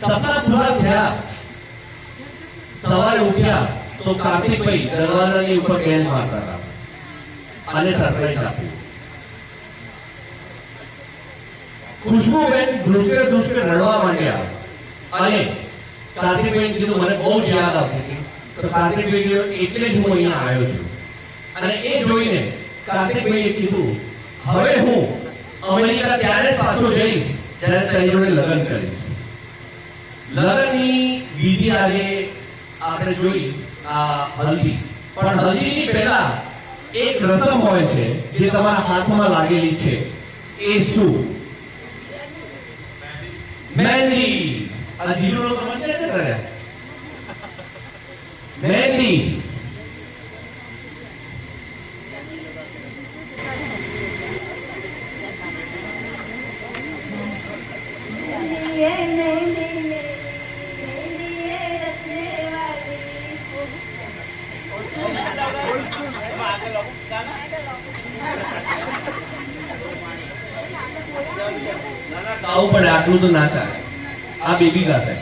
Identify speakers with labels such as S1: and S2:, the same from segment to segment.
S1: સપના પૂરા થયા. સવારે ઉઠ્યા તો કાર્તિકભાઈ દરવાજાની ઉપર બેલ મારતા હતા અને સરપ્રાઈઝ આપ્યું. ખુશ્બુબેન ધ્રુસકે ધ્રુસકે રડવા માંડ્યા અને કાર્તિકભાઈ કીધું મને બહુ જ યાદ આવતી હતી. તો કાર્તિકભાઈ કીધું એટલે જ હું અહીંયા આવ્યો છું. અને એ જોઈને કાર્તિકભાઈએ કીધું હવે હું અમેરિકા ત્યારે જ પાછો જઈશ જ્યારે તારી જોડે લગ્ન કરીશ. લગ્નની વિધિ આજે આપણે જોઈ આ હલ્દી, પણ હલ્દીની પહેલા એક રસમ હોય છે જે તમારા હાથમાં લાગેલી છે. એ શું? મહેંદી. આ જીજુનો પ્રમાણ ક્યારે કર્યા? મહેંદી. ગાવું પડે, આટલું તો ના ચાલે. આ બેબી ગાશે.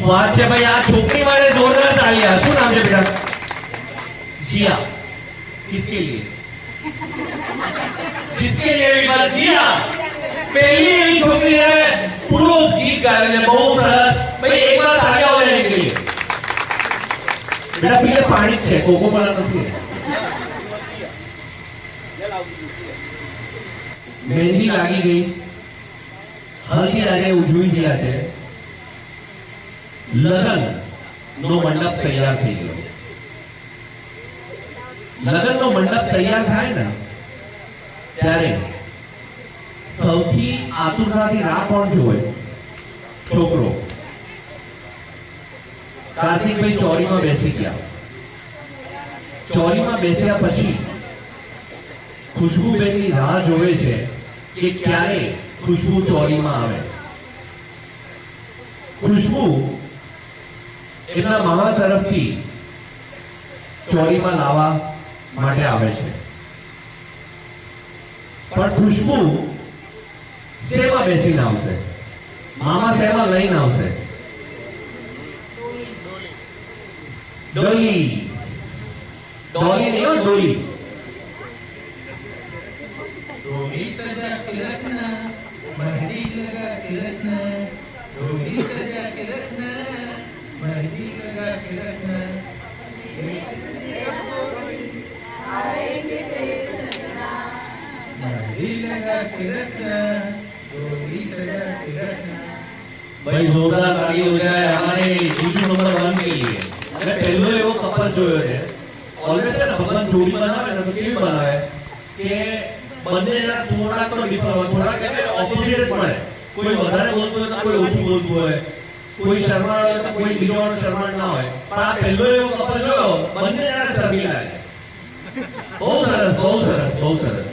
S1: વાત છે ભાઈ. આ છોકરી માટે જોરદાર તાળીયા. શું નામ છે બેટા? जिया. किसके लिए? जिसके लिए भी बात जिया. पहली एवी छोकरी है पूरो गीत गाया है, बहुत सरस. भाई एक बार आगे हो जाने के लिए बेटा पीले पानी છે, કોકો કોલા નથી. મહેંદી લાગી ગઈ. હલ્દી આજે ઉજવી ગયા છે. લગ્ન નો મંડપ તૈયાર થઈ ગયો. લગ્નનો મંડપ તૈયાર થાય ને ત્યારે સૌથી આતુરતાથી રાહ કોણ જોવે? છોકરો. કાર્તિકભાઈ ચોરીમાં બેસી ગયા. ચોરીમાં બેસ્યા પછી ખુશ્બુબેનની રાહ જોવે છે કે ક્યારે ખુશ્બુ ચોરીમાં આવે. ખુશ્બુ એમના મામા તરફથી ચોરીમાં લાવવા માટે આવે છે. પણ ખુશ્બુ શેમાં બેસીને આવશે? મામા શેમાં લઈને આવશે? ડોલી. ડોલી નહીં, ડોલી. डोली सजा के रखना, मेहंदी लगा के रखना, डोली सजा के रखना, मेहंदी लगा के रखना. आएंगे तेरे सजना, मेहंदी लगा के रखना, डोली सजा के रखना. भाई जोरदार ताली हो जाए हमारे जीजू नंबर 1 के लिए. मैं पहले एवो कपल જોયો છે. ઓલવેઝ છે ને ભગવાન જોડી બનાવે ને તો કેવી બનાવે કે બંનેના થોડાક તો ડિફર હોય, થોડાક એટલે ઓપોઝિટ જ પડે. કોઈ વધારે બોલતું હોય તો કોઈ ઓછું બોલતું હોય, કોઈ શરમાળ હોય તો કોઈ બીજો શરમાળ ના હોય. પણ આ પહેલો એવો કપલ જોયો બંનેના શરમી લાગે. બહુ સરસ, બહુ સરસ, બહુ સરસ.